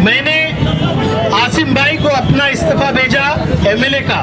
मैंने आसिम भाई को अपना इस्तीफा भेजा एमएलए का।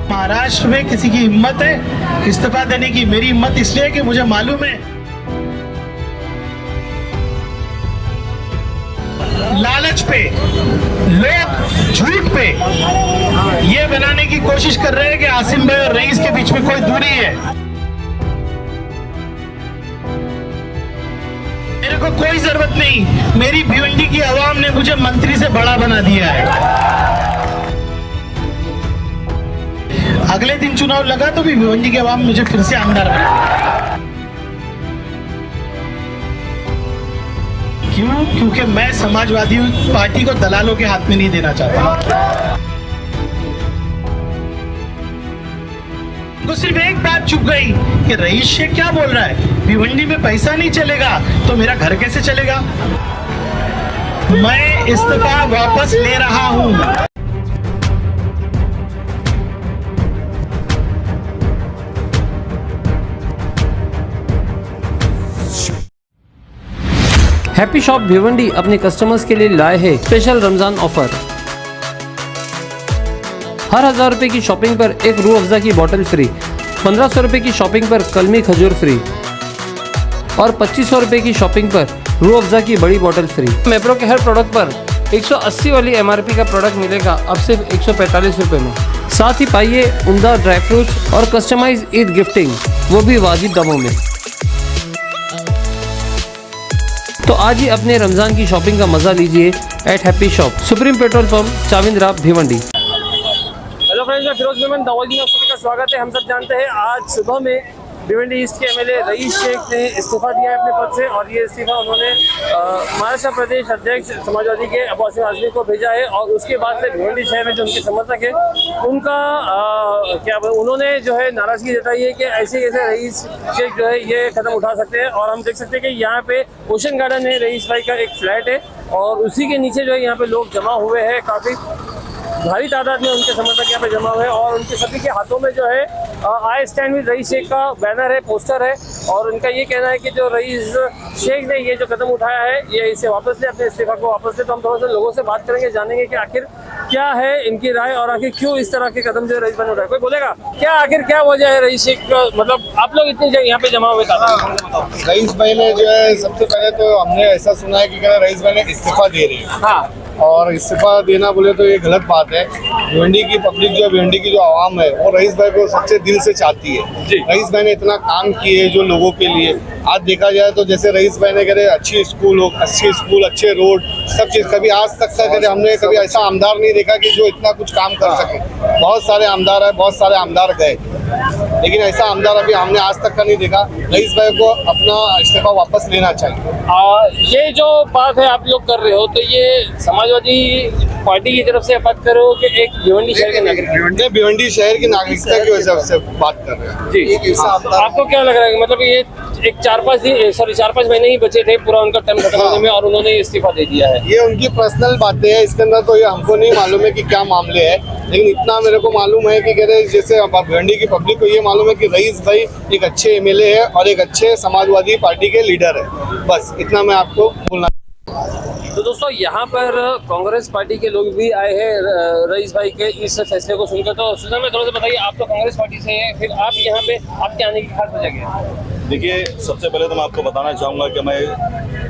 महाराष्ट्र में किसी की हिम्मत है इस्तीफा देने की? मेरी हिम्मत इसलिए है कि मुझे मालूम है लालच पे, लोग झूठ पे ये बनाने की कोशिश कर रहे हैं कि आसिम भाई और रईस के बीच में कोई दूरी है। मेरे को कोई जरूरत नहीं, मेरी भिवंडी की आवाम ने मुझे मंत्री से बड़ा बना दिया है। अगले दिन चुनाव लगा तो भी भिवंडी की आवाम मुझे फिर से आमदार बना। क्यों? क्योंकि मैं समाजवादी पार्टी को दलालों के हाथ में नहीं देना चाहता। तो सिर्फ एक बात चुप गई कि रईस शेख क्या बोल रहा है, भिवंडी में पैसा नहीं चलेगा तो मेरा घर कैसे चलेगा? मैं इस्तीफा वापस ले रहा हूं। हैप्पी शॉप भिवंडी अपने कस्टमर्स के लिए लाए है स्पेशल रमजान ऑफर। हर 1000 रुपए की शॉपिंग पर एक रूह अफ़ज़ा की बोतल फ्री, 1500 रुपए की शॉपिंग पर कलमी खजूर फ्री और 2500 रुपए की शॉपिंग पर रूह अफ़ज़ा की बड़ी बोतल फ्री। मेप्रो के हर प्रोडक्ट पर 180 वाली MRP का प्रोडक्ट मिलेगा अब सिर्फ 145 रुपए में। साथ ही पाइए उम्दा ड्राई फ्रूट्स और कस्टमाइज ईद गिफ्टिंग, वो भी वाजिब दामों में। तो आज ही अपने रमजान की शॉपिंग का मजा लीजिए at happy shop, supreme petrol pump, Chavindra, Bhiwandi. Hello friends, मैं फिरोज मेमन दावोदी में आप सभी का स्वागत है। हम सब जानते हैं आज सुबह में भिवंडी ईस्ट के एमएलए रईस शेख ने इस्तीफा दिया है अपने पद से, और ये इस्तीफा उन्होंने महाराष्ट्र प्रदेश अध्यक्ष समाजवादी के अब्बास सिंह आज़मी को भेजा है। और उसके बाद से भिवंडी शहर में जो उनके समर्थक है उनका उन्होंने जो है नाराजगी जताई है कि ऐसे कैसे रईस शेख जो है ये कदम उठा सकते हैं। और हम देख सकते हैं कि यहाँ पे ओशन गार्डन है, रईस भाई का एक फ्लैट है और उसी के नीचे जो है यहाँ पे लोग जमा हुए हैं। काफ़ी भारी तादाद में उनके समर्थक यहाँ पे जमा हुए हैं और उनके सभी के हाथों में जो है I stand with rice Sheikh का बैनर है, पोस्टर है। और उनका ये कहना है कि जो रईस शेख ने ये जो कदम उठाया है ये इसे वापस ले, अपने इस्तीफा को वापस ले। तो हम थोड़ा सा लोगों से बात करेंगे, जानेंगे कि आखिर क्या है इनकी राय और आखिर क्यों इस तरह के कदम जो रईस भाई ने उठाया। कोई बोलेगा क्या आखिर क्या वजह है रईस शेख का? मतलब आप लोग इतनी जगह यहाँ पे जमा हुए थे। रईस भाई ने जो है सबसे पहले तो हमने ऐसा सुना है कि रईस भाई ने इस्तीफा दे रहे हैं। हाँ, और इस्तीफा देना बोले तो ये गलत बात है। भिवंडी की पब्लिक जो भिवंडी की जो आवाम है वो रईस भाई को सच्चे दिल से चाहती है। रईस भाई ने इतना काम किए जो लोगों के लिए। आज देखा जाए तो जैसे रईस भाई ने करे अच्छी स्कूल हो, अच्छे रोड, सब चीज़ कभी आज तक का करे हमने कभी ऐसा आमदार नहीं देखा कि जो इतना कुछ काम कर सके। बहुत सारे आमदार है, बहुत सारे आमदार गए, लेकिन ऐसा आमदार अभी हमने आज तक का नहीं देखा। रईस भाई को अपना इस्तीफा वापस लेना चाहिए। ये जो बात है आप लोग कर रहे हो तो ये समाजवादी पार्टी की तरफ से बात कर रहे हो कि एक भिवंडी शहर के नागरिक? भिवंडी शहर की नागरिकता की वजह से बात कर रहे हैं जी। आपको क्या लग रहा है, मतलब ये एक 4-5 महीने ही बचे थे पूरा उनका टर्म खत्म होने में और उन्होंने इस्तीफा दे दिया है? ये उनकी पर्सनल बातें हैं, इसके अंदर तो ये हमको नहीं मालूम है कि क्या मामले है। लेकिन इतना मेरे को मालूम है कि जैसे भिवंडी की पब्लिक को ये मालूम है कि रईस भाई एक अच्छे एमएलए है और एक अच्छे समाजवादी पार्टी के लीडर है। बस इतना मैं आपको बोलना। तो दोस्तों यहाँ पर कांग्रेस पार्टी के लोग भी आए हैं रईस भाई के इस फैसले को सुनकर। तो सुना में थोड़ा सा बताइए, आप तो कांग्रेस पार्टी से हैं, फिर आप यहाँ पे आपके आने की खास वजह क्या है? देखिए, सबसे पहले तो मैं आपको बताना चाहूँगा कि मैं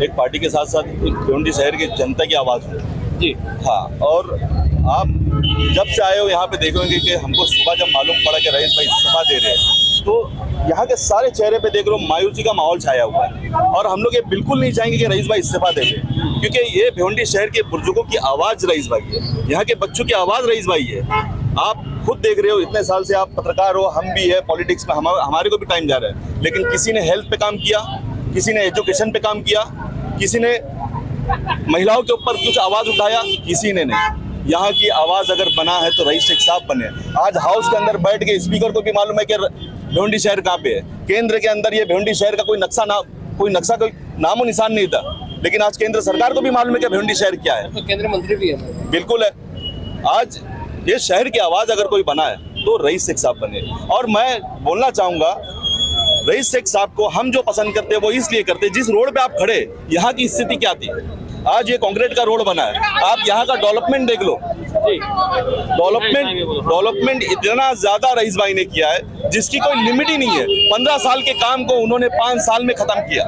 एक पार्टी के साथ साथ एक भिवंडी शहर की जनता की आवाज़ हूँ जी। हाँ, और आप जब से आए हो यहाँ पे देखोगे कि हमको सुबह जब मालूम पड़ा कि रईस भाई इस्तीफा दे रहे हैं तो यहाँ के सारे चेहरे पे देख लो मायूसी का माहौल छाया हुआ है। और हम लोग ये बिल्कुल नहीं चाहेंगे कि रईस भाई इस्तीफा दे दें, क्योंकि ये भिवंडी शहर के बुजुर्गों की आवाज़ रईस भाई है, यहाँ के बच्चों की आवाज़ रईस भाई है। आप खुद देख रहे हो, इतने साल से आप पत्रकार हो, हम भी है पॉलिटिक्स में, हमारे को भी टाइम जा रहा है, लेकिन किसी ने हेल्थ पे काम किया, किसी ने एजुकेशन पे काम किया, किसी ने महिलाओं के ऊपर कुछ आवाज़ उठाया, किसी ने नहीं। यहाँ की आवाज़ अगर बना है तो रईस शेख साहब बने। आज हाउस के अंदर बैठ के स्पीकर को भी मालूम है कि भिवंडी शहर कहाँ पे है। केंद्र के अंदर ये भिवंडी शहर का कोई कोई नामो निशान नहीं था, लेकिन आज केंद्र सरकार को भी मालूम है कि भिवंडी शहर क्या है। तो केंद्रीय मंत्री भी है, बिल्कुल है। आज ये शहर की आवाज़ अगर कोई बना है तो रईस शेख साहब बने। और मैं बोलना चाहूँगा रईस शेख साहब को हम जो पसंद करते हैं वो इसलिए करते हैं, जिस रोड पे आप खड़े, यहाँ की स्थिति क्या थी। आज ये कंक्रीट का रोड बना है, आप यहाँ का डेवलपमेंट देख लो। डेवलपमेंट इतना ज्यादा रईस भाई ने किया है जिसकी कोई लिमिट ही नहीं है। 15 साल के काम को उन्होंने 5 साल में खत्म किया।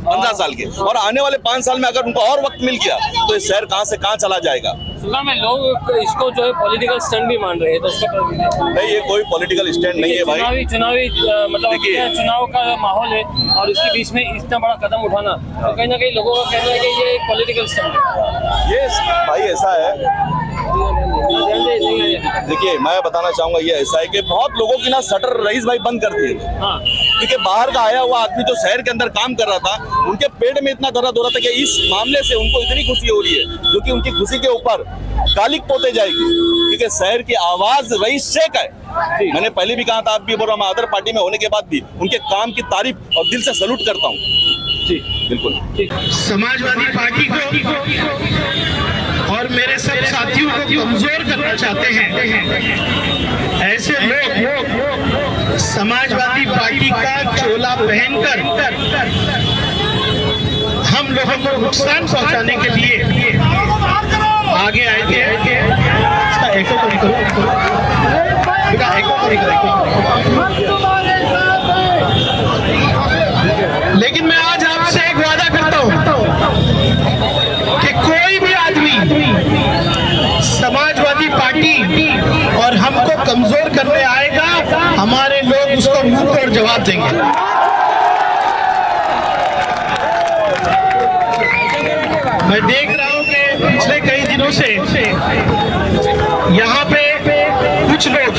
15 साल के, और आने वाले 5 साल में अगर उनको और वक्त मिल गया तो ये शहर कहाँ से कहाँ चला जाएगा। सुना में लोग इसको जो है पॉलिटिकल स्टंट भी मान रहे हैं, तो उसका नहीं, ये कोई पॉलिटिकल स्टैंड नहीं है भाई। चुनावी मतलब चुनाव का माहौल है और इसके बीच में इतना बड़ा कदम उठाना, तो कहीं ना कहीं लोगों का कहना है कि ये एक पॉलिटिकल स्टंट है। ये भाई ऐसा है, देखिए मैं बताना चाहूंगा, ये ऐसा है कि बहुत लोगों की ना शटर रईस भाई बंद कर दिए थे। हाँ। क्योंकि बाहर का आया हुआ आदमी जो शहर के अंदर काम कर रहा था, उनके पेट में इतना दर्द हो रहा था कि इस मामले से उनको इतनी खुशी हो रही है, जो कि उनकी खुशी के ऊपर कालिक पोते जाएगी। क्योंकि शहर की आवाज रईस शेख है। मैंने पहले भी कहा था, आप भी बोल रहा हूँ, अदर पार्टी में होने के बाद भी उनके काम की तारीफ और दिल से सैल्यूट करता हूँ। जी बिल्कुल। समाजवादी पार्टी को और मेरे सब साथियों को कमजोर करना चाहते हैं ऐसे लोग समाजवादी पार्टी का चोला पहनकर हम लोगों को नुकसान पहुंचाने के लिए आगे आए थे। इसका एको करो, लेकिन मैं आज आपसे एक वादा करता हूं कि कोई भी आदमी समाजवादी पार्टी और हमको कमजोर करने आएगा, हमारे लोग उसको मुंह तोड़ जवाब देंगे। मैं देख रहा हूं कि पिछले कई दिनों से यहाँ पे कुछ लोग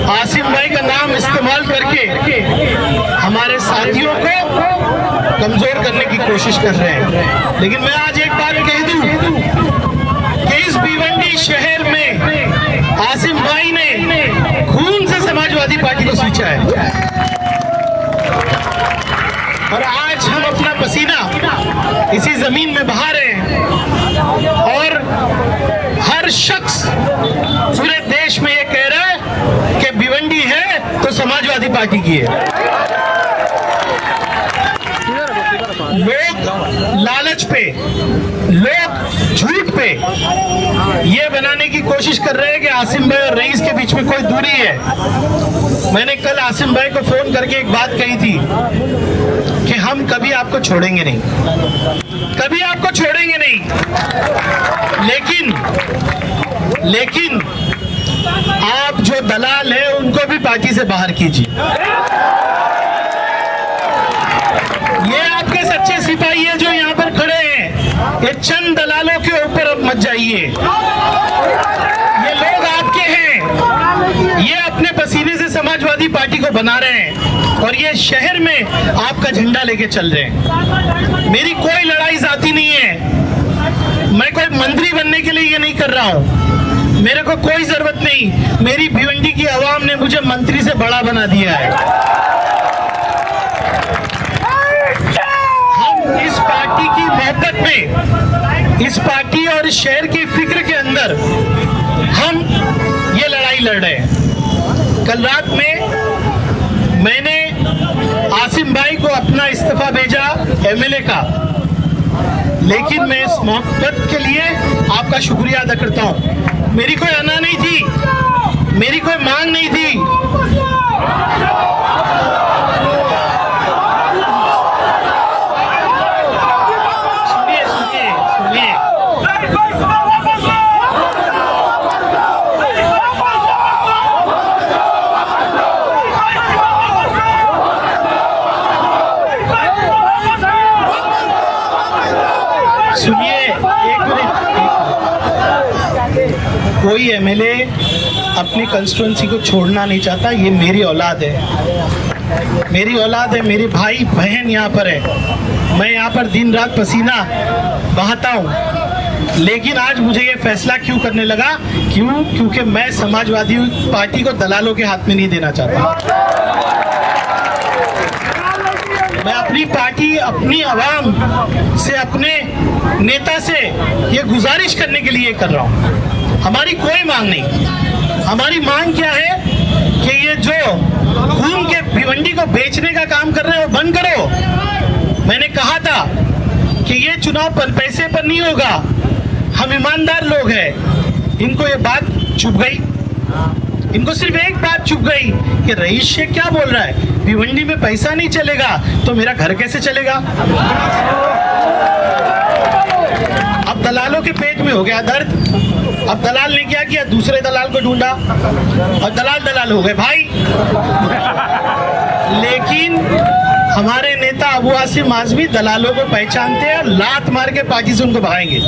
आसिम भाई का नाम इस्तेमाल करके हमारे साथियों को कमजोर करने की कोशिश कर रहे हैं। लेकिन मैं आज एक बात कह दूं कि इस भिवंडी शहर में आसिम भाई ने खून से समाजवादी पार्टी को सींचा है और आज हम अपना पसीना इसी जमीन में बहा रहे हैं और हर शख्स पूरे देश में ये कह रहा है कि भिवंडी है तो समाजवादी पार्टी की है। लोग लालच पे, लोग झूठ पे ये बनाने की कोशिश कर रहे हैं कि आसिम भाई और रईस के बीच में कोई दूरी है। मैंने कल आसिम भाई को फोन करके एक बात कही थी कि हम कभी आपको छोड़ेंगे नहीं, कभी आपको छोड़ेंगे नहीं, लेकिन आप जो दलाल हैं उनको भी पार्टी से बाहर कीजिए। ये आपके सच्चे सिपाही है जो यहाँ पर खड़े हैं, ये चंद दलालों के ऊपर अब मत जाइए। ये लोग आपके हैं, ये अपने पसीने से समाजवादी पार्टी को बना रहे हैं और ये शहर में आपका झंडा लेके चल रहे हैं। मेरी कोई लड़ाई जाती नहीं है, मैं कोई मंत्री बनने के लिए ये नहीं कर रहा हूँ, मेरे को कोई जरूरत नहीं। मेरी भिवंडी की आवाम ने मुझे मंत्री से बड़ा बना दिया है। हम इस पार्टी की मोहब्बत में, इस पार्टी और इस शहर की फिक्र के अंदर हम ये लड़ाई लड़ रहे हैं। कल रात में मैंने आसिम भाई को अपना इस्तीफा भेजा एमएलए का, लेकिन मैं इस मोहब्बत के लिए आपका शुक्रिया अदा करता हूँ। मेरी कोई अना नहीं थी, मेरी कोई मांग नहीं थी। सुनिए सुनिए सुनिए, सुनिए एक मिनट। कोई एमएलए अपनी कंस्टिट्यूंसी को छोड़ना नहीं चाहता, ये मेरी औलाद है, मेरी औलाद है, मेरे भाई बहन यहाँ पर है। मैं यहाँ पर दिन रात पसीना बहाता हूँ, लेकिन आज मुझे ये फैसला क्यों करने लगा? क्यों? क्योंकि मैं समाजवादी पार्टी को दलालों के हाथ में नहीं देना चाहता। मैं अपनी पार्टी, अपनी आवाम से, अपने नेता से ये गुजारिश करने के लिए कर रहा हूँ। हमारी कोई मांग नहीं, हमारी मांग क्या है कि ये जो खून के भिवंडी को बेचने का काम कर रहे हो बंद करो। मैंने कहा था कि ये चुनाव पर पैसे पर नहीं होगा, हम ईमानदार लोग हैं। इनको ये बात चुभ गई, इनको सिर्फ एक बात चुभ गई कि रईस शेख क्या बोल रहा है, भिवंडी में पैसा नहीं चलेगा तो मेरा घर कैसे चलेगा। अब दलालों के पेट में हो गया दर्द। अब दलाल ने क्या किया, दूसरे दलाल को ढूंढा और दलाल हो गए भाई। लेकिन हमारे नेता अबू आसिम आजमी दलालों को पहचानते हैं, लात मार के पार्टी से उनको भगाएंगे।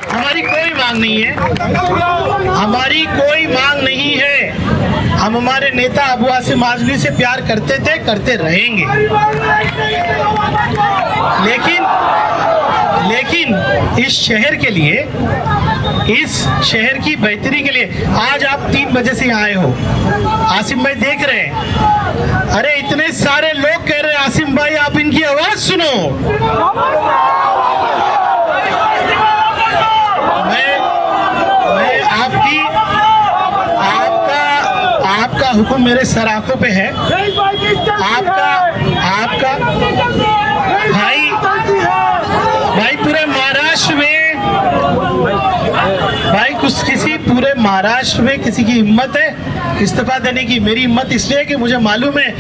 हमारी कोई मांग नहीं है, हमारी कोई मांग नहीं है। हम हमारे नेता अबू आसिम आजमी से प्यार करते थे, करते रहेंगे। लेकिन इस शहर के लिए, इस शहर की बेहतरी के लिए आज आप 3 बजे से यहाँ आए हो। आसिम भाई देख रहे हैं, अरे इतने सारे लोग कह रहे हैं आसिम भाई आप इनकी आवाज सुनो। मैं आपका हुक्म मेरे सर आंखों पे है। आपका भाई पूरे महाराष्ट्र में, भाई पूरे महाराष्ट्र में किसी की हिम्मत है इस्तीफा देने की? मेरी हिम्मत इसलिए है कि मुझे मालूम है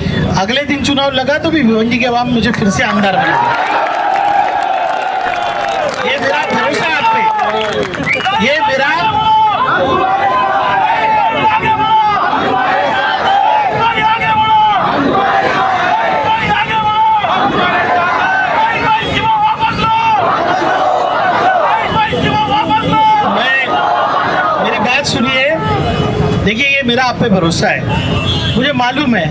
अगले दिन चुनाव लगा तो भी भिवंडी के अवाम मुझे फिर से आमदार बना। ये मेरा भरोसा आप पे, ये मेरा देखिए, ये मेरा आप पे भरोसा है। मुझे मालूम है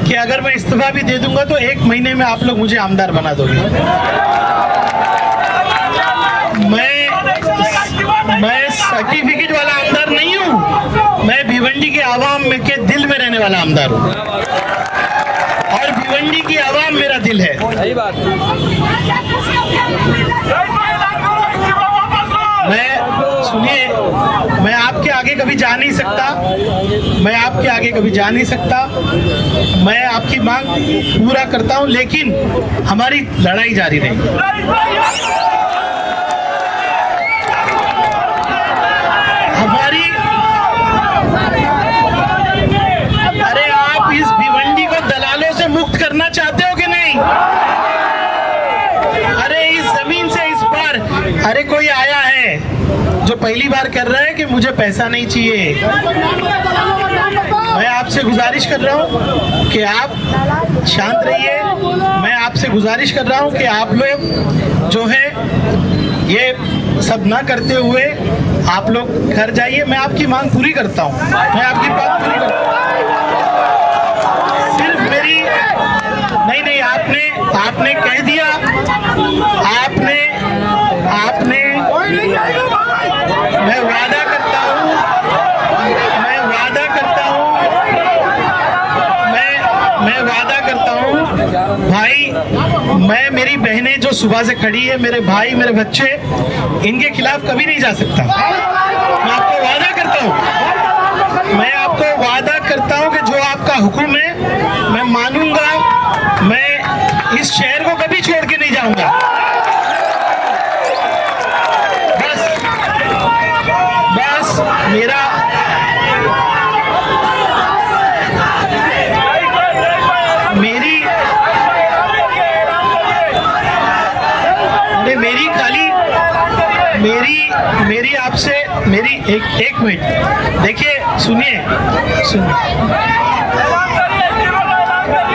कि अगर मैं इस्तीफा भी दे दूंगा तो 1 महीने में आप लोग मुझे आमदार बना दोगे। मैं सर्टिफिकेट वाला आमदार नहीं हूँ, मैं भिवंडी के आवाम में के दिल में रहने वाला आमदार हूँ और भिवंडी की आवाम मेरा दिल है। सही बात। सुनिए, मैं आपके आगे कभी जा नहीं सकता, मैं आपके आगे कभी जा नहीं सकता। मैं आपकी मांग पूरा करता हूं, लेकिन हमारी लड़ाई जारी रहेगी। अरे आप इस भिवंडी को दलालों से मुक्त करना चाहते हो कि नहीं? अरे इस जमीन से इस बार, अरे कोई आया है जो पहली बार कर रहा है कि मुझे पैसा नहीं चाहिए। मैं आपसे गुजारिश कर रहा हूं कि आप शांत रहिए। मैं आपसे गुजारिश कर रहा हूं कि आप लोग जो है ये सब ना करते हुए आप लोग घर जाइए। मैं आपकी मांग पूरी करता हूं, मैं आपकी बात पूरी करता हूं। सिर्फ मेरी नहीं, आपने कह दिया, आपने मैं वादा करता हूँ भाई, मैं मेरी बहनें जो सुबह से खड़ी है, मेरे भाई, मेरे बच्चे, इनके खिलाफ कभी नहीं जा सकता। मैं आपको वादा करता हूँ कि जो आपका हुक्म है मैं मानूंगा। मैं इस शहर को कभी छोड़ के नहीं जाऊंगा। बस मेरा मेरी आपसे एक मिनट देखिए, सुनिए,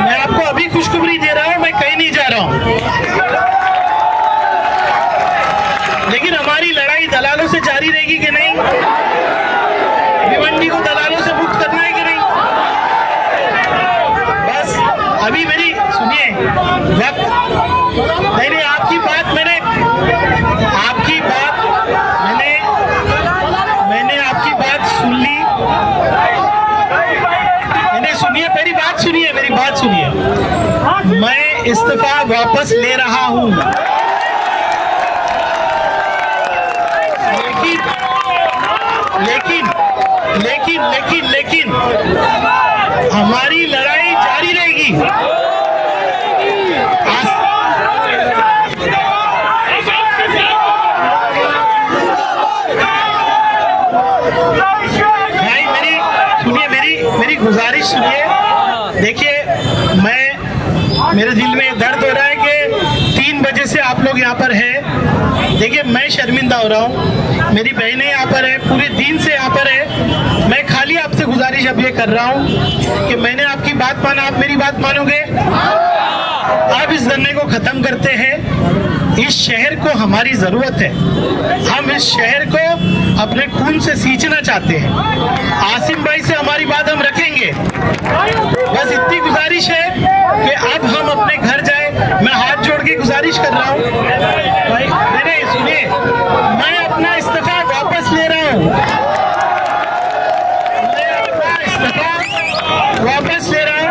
मैं आपको अभी खुशखबरी दे रहा हूं, मैं कहीं नहीं जा रहा हूं, लेकिन हमारी लड़ाई दलालों से जारी रहेगी कि नहीं? भिवंडी को दलालों से मुक्त करना है कि नहीं? बस अभी मेरी सुनिए, नहीं, आपकी बात मैंने सुन ली। मेरी बात सुनिए, मैं इस्तीफा वापस ले रहा हूं, लेकिन लेकिन लेकिन हमारी लड़ाई जारी रहेगी। भाई मेरी गुजारिश सुनिए। देखिए, मेरे दिल में दर्द हो रहा है कि 3 बजे से आप लोग यहाँ पर हैं। देखिए, मैं शर्मिंदा हो रहा हूँ, मेरी बहनें यहाँ पर है, पूरे दिन से यहाँ पर है। मैं खाली आपसे गुजारिश अब ये कर रहा हूँ कि मैंने आपकी बात माना, आप मेरी बात मानोगे? आप इस धरने को खत्म करते हैं। इस शहर को हमारी जरूरत है। हम इस शहर को अपने खून से सींचना चाहते हैं। आसिम भाई से हमारी बात हम रखेंगे। बस इतनी गुजारिश है कि अब हम अपने घर जाए। मैं हाथ जोड़ के गुजारिश कर रहा हूँ भाई, नहीं सुनिए, मैं अपना इस्तीफा वापस ले रहा हूँ। मैं अपना इस्तीफा वापस ले रहा हूँ।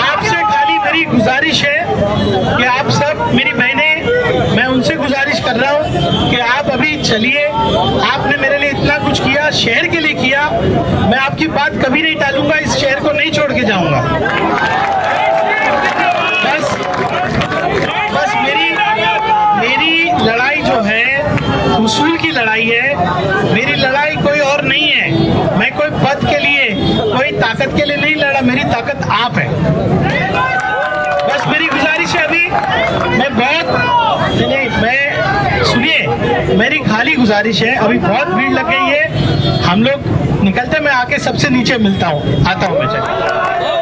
आपसे खाली मेरी गुजारिश है कि आप सब, मेरी बहनें, मैं उनसे गुजारिश कर रहा हूँ कि आप अभी चलिए। आपने मेरे लिए इतना कुछ किया, शहर के लिए किया। मैं आपकी बात कभी नहीं टालूंगा, इस शहर को नहीं छोड़ के जाऊंगा। बस मेरी लड़ाई जो है उसूल की लड़ाई है। मेरी लड़ाई कोई और नहीं है। मैं कोई पद के लिए, कोई ताकत के लिए नहीं लड़ा। मेरी ताकत आप है। बस मेरी गुजारिश है, अभी सुनिए, मेरी खाली गुजारिश है, अभी बहुत भीड़ लग गई है, हम लोग निकलते, मैं आके सबसे नीचे मिलता हूँ, आता हूँ मैं। चलिए।